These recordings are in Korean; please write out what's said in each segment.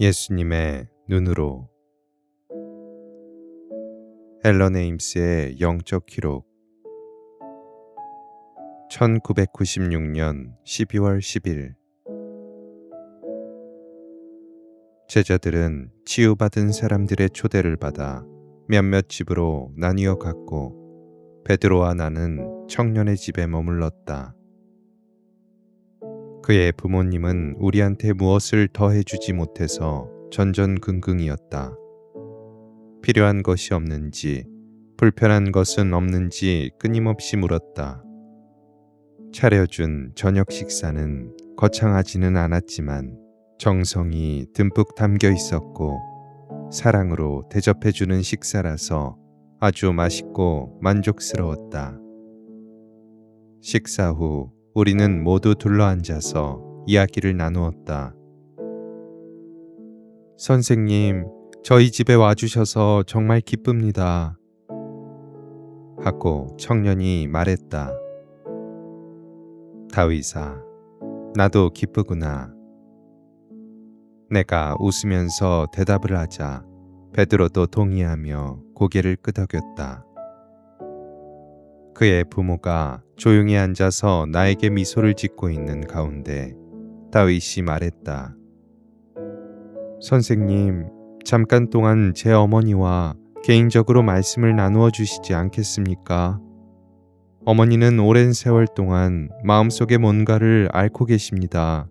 예수님의 눈으로. 앨런 에임스의 영적 기록. 1996년 12월 10일. 제자들은 치유받은 사람들의 초대를 받아 몇몇 집으로 나뉘어 갔고, 베드로와 나는 청년의 집에 머물렀다. 그의 부모님은 우리한테 무엇을 더 해주지 못해서 전전긍긍이었다. 필요한 것이 없는지, 불편한 것은 없는지 끊임없이 물었다. 차려준 저녁 식사는 거창하지는 않았지만 정성이 듬뿍 담겨 있었고, 사랑으로 대접해주는 식사라서 아주 맛있고 만족스러웠다. 식사 후 우리는 모두 둘러앉아서 이야기를 나누었다. 선생님, 저희 집에 와주셔서 정말 기쁩니다. 하고 청년이 말했다. 다윗아, 나도 기쁘구나. 내가 웃으면서 대답을 하자 베드로도 동의하며 고개를 끄덕였다. 그의 부모가 조용히 앉아서 나에게 미소를 짓고 있는 가운데 다윗이 말했다. 선생님, 잠깐 동안 제 어머니와 개인적으로 말씀을 나누어 주시지 않겠습니까? 어머니는 오랜 세월 동안 마음속에 뭔가를 앓고 계십니다.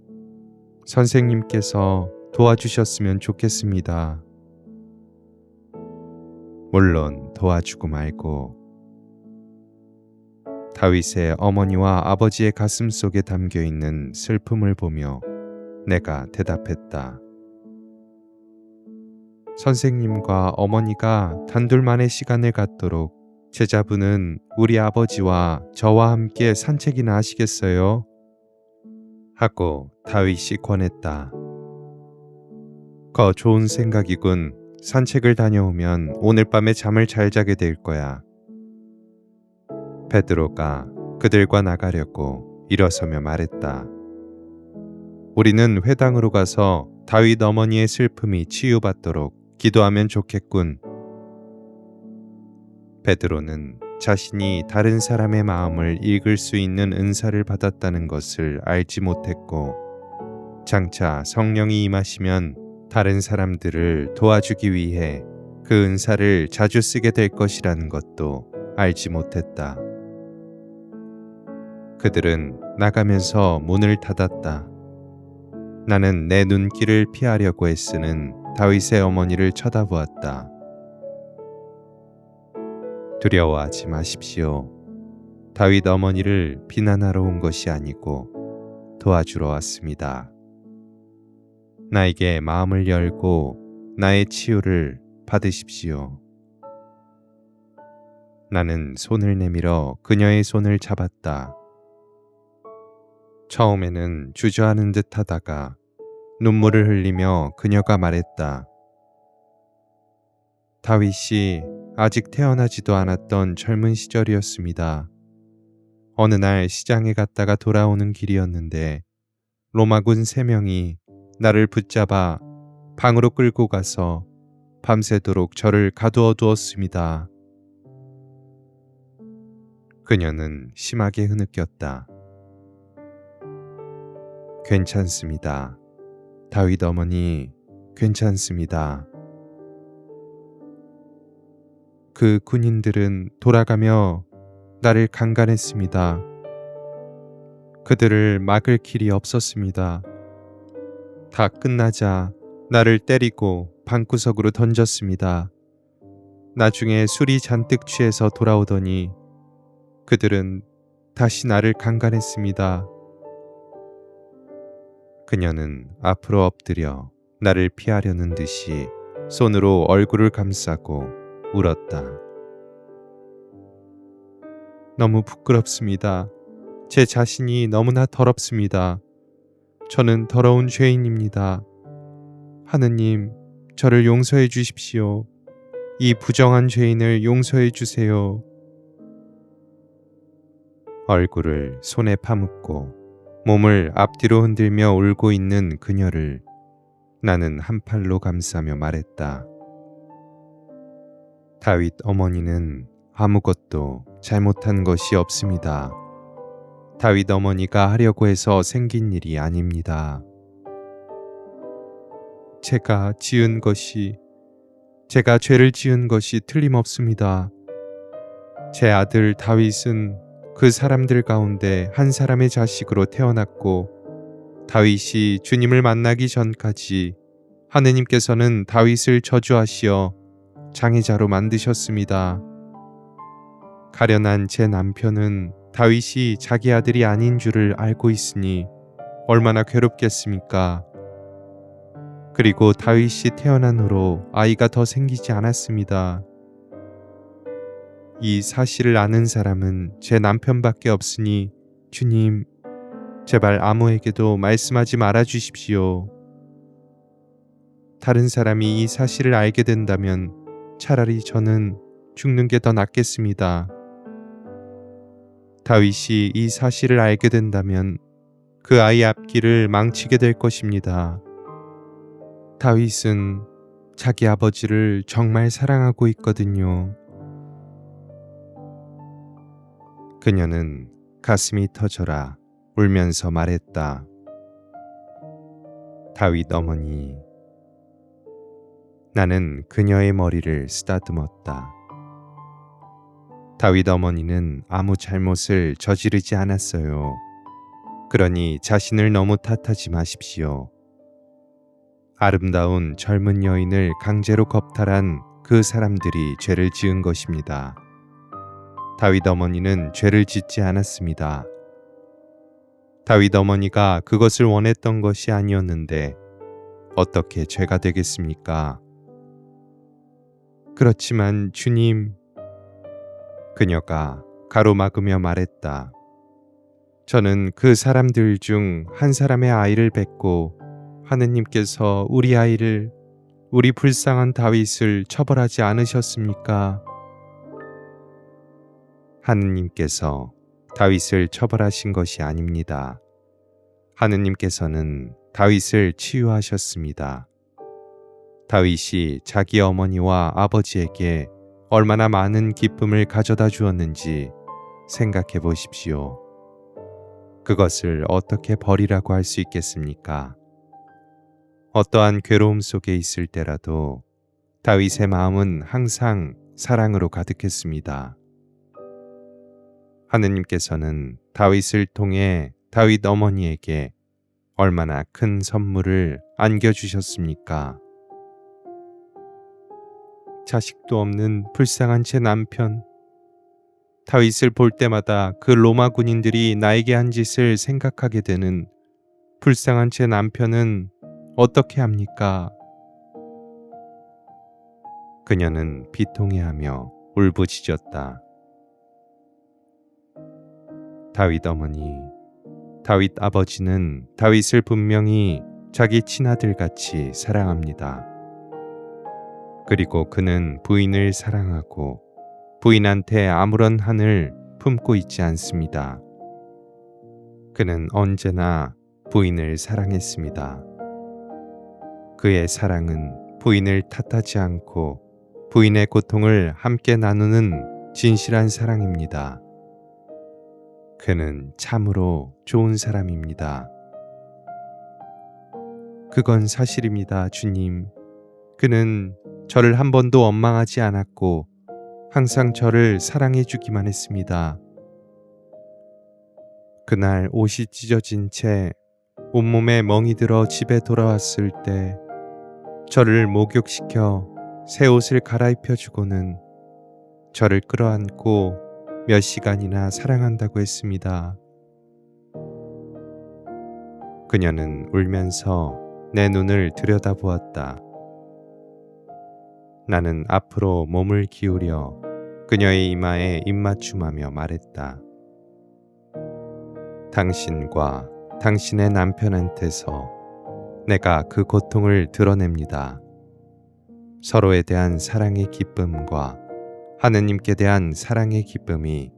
선생님께서 도와주셨으면 좋겠습니다. 물론 도와주고 말고. 다윗의 어머니와 아버지의 가슴 속에 담겨 있는 슬픔을 보며 내가 대답했다. 선생님과 어머니가 단둘만의 시간을 갖도록 제자분은 우리 아버지와 저와 함께 산책이나 하시겠어요? 하고 다윗이 권했다. 좋은 생각이군. 산책을 다녀오면 오늘 밤에 잠을 잘 자게 될 거야. 베드로가 그들과 나가려고 일어서며 말했다. 우리는 회당으로 가서 다윗 어머니의 슬픔이 치유받도록 기도하면 좋겠군. 베드로는 자신이 다른 사람의 마음을 읽을 수 있는 은사를 받았다는 것을 알지 못했고, 장차 성령이 임하시면 다른 사람들을 도와주기 위해 그 은사를 자주 쓰게 될 것이라는 것도 알지 못했다. 그들은 나가면서 문을 닫았다. 나는 내 눈길을 피하려고 애쓰는 다윗의 어머니를 쳐다보았다. 두려워하지 마십시오. 다윗 어머니를 비난하러 온 것이 아니고 도와주러 왔습니다. 나에게 마음을 열고 나의 치유를 받으십시오. 나는 손을 내밀어 그녀의 손을 잡았다. 처음에는 주저하는 듯 하다가 눈물을 흘리며 그녀가 말했다. 다윗이 아직 태어나지도 않았던 젊은 시절이었습니다. 어느 날 시장에 갔다가 돌아오는 길이었는데 로마군 3명이 나를 붙잡아 방으로 끌고 가서 밤새도록 저를 가두어 두었습니다. 그녀는 심하게 흐느꼈다. 괜찮습니다. 다윗 어머니, 괜찮습니다. 그 군인들은 돌아가며 나를 강간했습니다. 그들을 막을 길이 없었습니다. 다 끝나자 나를 때리고 방구석으로 던졌습니다. 나중에 술이 잔뜩 취해서 돌아오더니 그들은 다시 나를 강간했습니다. 그녀는 앞으로 엎드려 나를 피하려는 듯이 손으로 얼굴을 감싸고 울었다. 너무 부끄럽습니다. 제 자신이 너무나 더럽습니다. 저는 더러운 죄인입니다. 하느님, 저를 용서해 주십시오. 이 부정한 죄인을 용서해 주세요. 얼굴을 손에 파묻고 몸을 앞뒤로 흔들며 울고 있는 그녀를 나는 한 팔로 감싸며 말했다. 다윗 어머니는 아무것도 잘못한 것이 없습니다. 다윗 어머니가 하려고 해서 생긴 일이 아닙니다. 제가 죄를 지은 것이 틀림없습니다. 제 아들 다윗은 그 사람들 가운데 한 사람의 자식으로 태어났고, 다윗이 주님을 만나기 전까지 하느님께서는 다윗을 저주하시어 장애자로 만드셨습니다. 가련한 제 남편은 다윗이 자기 아들이 아닌 줄을 알고 있으니 얼마나 괴롭겠습니까? 그리고 다윗이 태어난 후로 아이가 더 생기지 않았습니다. 이 사실을 아는 사람은 제 남편밖에 없으니 주님, 제발 아무에게도 말씀하지 말아 주십시오. 다른 사람이 이 사실을 알게 된다면 차라리 저는 죽는 게 더 낫겠습니다. 다윗이 이 사실을 알게 된다면 그 아이 앞길을 망치게 될 것입니다. 다윗은 자기 아버지를 정말 사랑하고 있거든요. 그녀는 가슴이 터져라 울면서 말했다. 다윗 어머니. 나는 그녀의 머리를 쓰다듬었다. 다윗 어머니는 아무 잘못을 저지르지 않았어요. 그러니 자신을 너무 탓하지 마십시오. 아름다운 젊은 여인을 강제로 겁탈한 그 사람들이 죄를 지은 것입니다. 다윗 어머니는 죄를 짓지 않았습니다. 다윗 어머니가 그것을 원했던 것이 아니었는데 어떻게 죄가 되겠습니까? 그렇지만 주님, 그녀가 가로막으며 말했다. 저는 그 사람들 중 한 사람의 아이를 뵙고 하느님께서 우리 불쌍한 다윗을 처벌하지 않으셨습니까? 하느님께서 다윗을 처벌하신 것이 아닙니다. 하느님께서는 다윗을 치유하셨습니다. 다윗이 자기 어머니와 아버지에게 얼마나 많은 기쁨을 가져다 주었는지 생각해 보십시오. 그것을 어떻게 버리라고 할 수 있겠습니까? 어떠한 괴로움 속에 있을 때라도 다윗의 마음은 항상 사랑으로 가득했습니다. 하느님께서는 다윗을 통해 다윗 어머니에게 얼마나 큰 선물을 안겨주셨습니까? 자식도 없는 불쌍한 제 남편. 다윗을 볼 때마다 그 로마 군인들이 나에게 한 짓을 생각하게 되는 불쌍한 제 남편은 어떻게 합니까? 그녀는 비통해하며 울부짖었다. 다윗 어머니, 다윗 아버지는 다윗을 분명히 자기 친아들같이 사랑합니다. 그리고 그는 부인을 사랑하고 부인한테 아무런 한을 품고 있지 않습니다. 그는 언제나 부인을 사랑했습니다. 그의 사랑은 부인을 탓하지 않고 부인의 고통을 함께 나누는 진실한 사랑입니다. 그는 참으로 좋은 사람입니다. 그건 사실입니다, 주님. 그는 저를 한 번도 원망하지 않았고 항상 저를 사랑해 주기만 했습니다. 그날 옷이 찢어진 채 온몸에 멍이 들어 집에 돌아왔을 때 저를 목욕시켜 새 옷을 갈아입혀 주고는 저를 끌어안고 몇 시간이나 사랑한다고 했습니다. 그녀는 울면서 내 눈을 들여다보았다. 나는 앞으로 몸을 기울여 그녀의 이마에 입맞춤하며 말했다. 당신과 당신의 남편한테서 내가 그 고통을 드러냅니다. 서로에 대한 사랑의 기쁨과 하느님께 대한 사랑의 기쁨이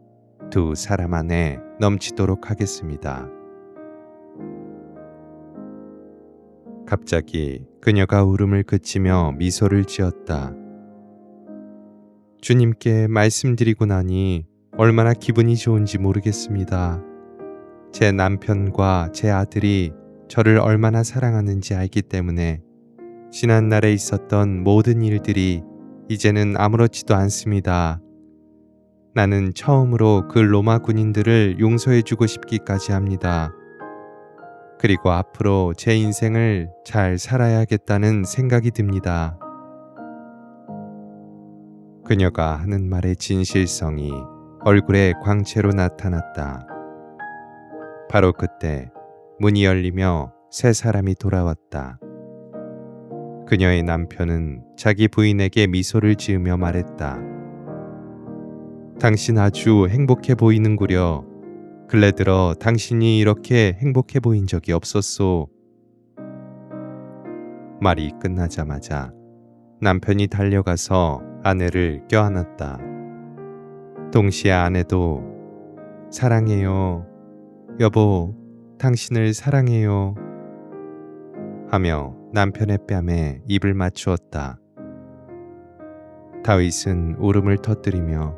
두 사람 안에 넘치도록 하겠습니다. 갑자기 그녀가 울음을 그치며 미소를 지었다. 주님께 말씀드리고 나니 얼마나 기분이 좋은지 모르겠습니다. 제 남편과 제 아들이 저를 얼마나 사랑하는지 알기 때문에 지난날에 있었던 모든 일들이 이제는 아무렇지도 않습니다. 나는 처음으로 그 로마 군인들을 용서해주고 싶기까지 합니다. 그리고 앞으로 제 인생을 잘 살아야겠다는 생각이 듭니다. 그녀가 하는 말의 진실성이 얼굴에 광채로 나타났다. 바로 그때 문이 열리며 세 사람이 돌아왔다. 그녀의 남편은 자기 부인에게 미소를 지으며 말했다. 당신 아주 행복해 보이는구려. 근래 들어 당신이 이렇게 행복해 보인 적이 없었소. 말이 끝나자마자 남편이 달려가서 아내를 껴안았다. 동시에 아내도 사랑해요. 여보, 당신을 사랑해요. 하며 남편의 뺨에 입을 맞추었다. 다윗은 울음을 터뜨리며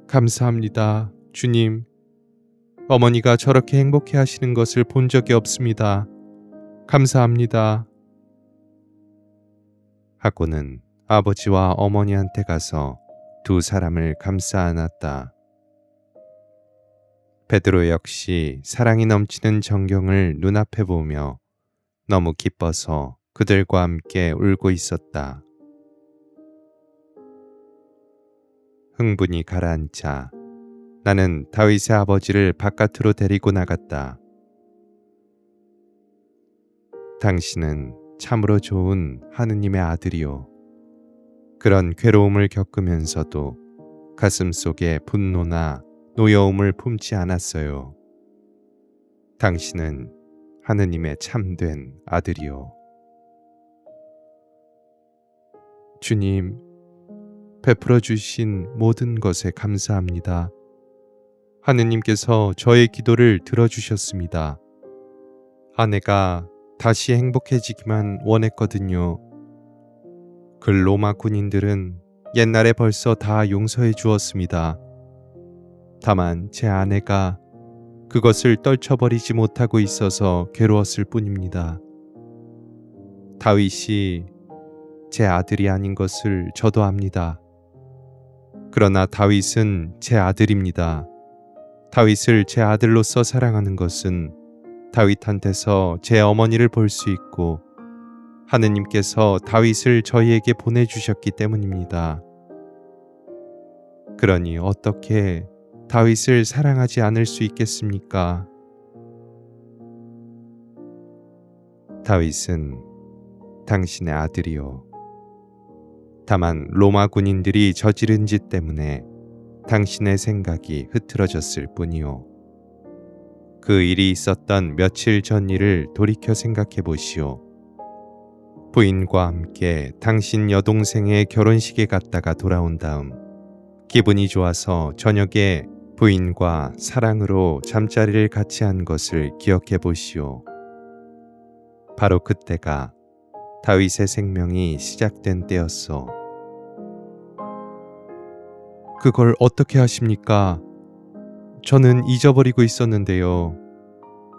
감사합니다, 주님. 어머니가 저렇게 행복해 하시는 것을 본 적이 없습니다. 감사합니다. 하고는 아버지와 어머니한테 가서 두 사람을 감싸 안았다. 베드로 역시 사랑이 넘치는 정경을 눈앞에 보며 너무 기뻐서 그들과 함께 울고 있었다. 흥분이 가라앉자 나는 다윗의 아버지를 바깥으로 데리고 나갔다. 당신은 참으로 좋은 하느님의 아들이요. 그런 괴로움을 겪으면서도 가슴 속에 분노나 노여움을 품지 않았어요. 당신은 하느님의 참된 아들이요. 주님, 베풀어 주신 모든 것에 감사합니다. 하느님께서 저의 기도를 들어주셨습니다. 아내가 다시 행복해지기만 원했거든요. 그 로마 군인들은 옛날에 벌써 다 용서해 주었습니다. 다만 제 아내가 그것을 떨쳐버리지 못하고 있어서 괴로웠을 뿐입니다. 다윗이 제 아들이 아닌 것을 저도 압니다. 그러나 다윗은 제 아들입니다. 다윗을 제 아들로서 사랑하는 것은 다윗한테서 제 어머니를 볼 수 있고 하느님께서 다윗을 저희에게 보내주셨기 때문입니다. 그러니 어떻게 다윗을 사랑하지 않을 수 있겠습니까? 다윗은 당신의 아들이요. 다만 로마 군인들이 저지른 짓 때문에 당신의 생각이 흐트러졌을 뿐이요. 그 일이 있었던 며칠 전 일을 돌이켜 생각해 보시오. 부인과 함께 당신 여동생의 결혼식에 갔다가 돌아온 다음 기분이 좋아서 저녁에 부인과 사랑으로 잠자리를 같이 한 것을 기억해 보시오. 바로 그때가 다윗의 생명이 시작된 때였소. 그걸 어떻게 하십니까? 저는 잊어버리고 있었는데요.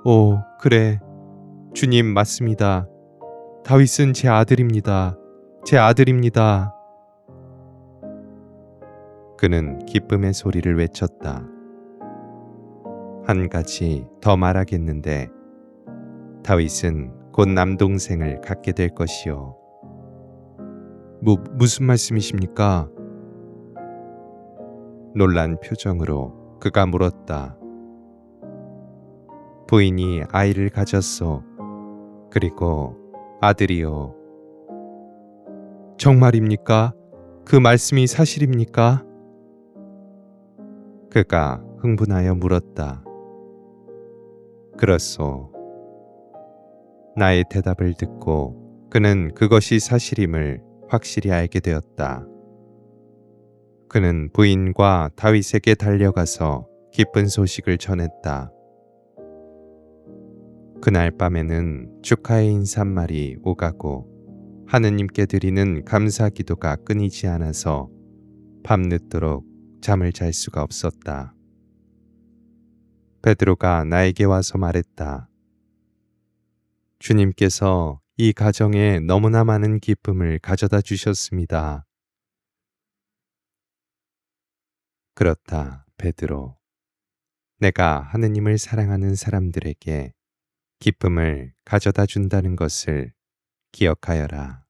오, 그래. 주님 맞습니다. 다윗은 제 아들입니다. 제 아들입니다. 그는 기쁨의 소리를 외쳤다. 한 가지 더 말하겠는데 다윗은 곧 남동생을 갖게 될 것이요. 무슨 말씀이십니까? 놀란 표정으로 그가 물었다. 부인이 아이를 가졌소. 그리고 아들이요. 정말입니까? 그 말씀이 사실입니까? 그가 흥분하여 물었다. 그렇소. 나의 대답을 듣고 그는 그것이 사실임을 확실히 알게 되었다. 그는 부인과 다윗에게 달려가서 기쁜 소식을 전했다. 그날 밤에는 축하의 인사말이 오가고 하느님께 드리는 감사 기도가 끊이지 않아서 밤늦도록 잠을 잘 수가 없었다. 베드로가 나에게 와서 말했다. 주님께서 이 가정에 너무나 많은 기쁨을 가져다 주셨습니다. 그렇다, 베드로. 내가 하느님을 사랑하는 사람들에게 기쁨을 가져다 준다는 것을 기억하여라.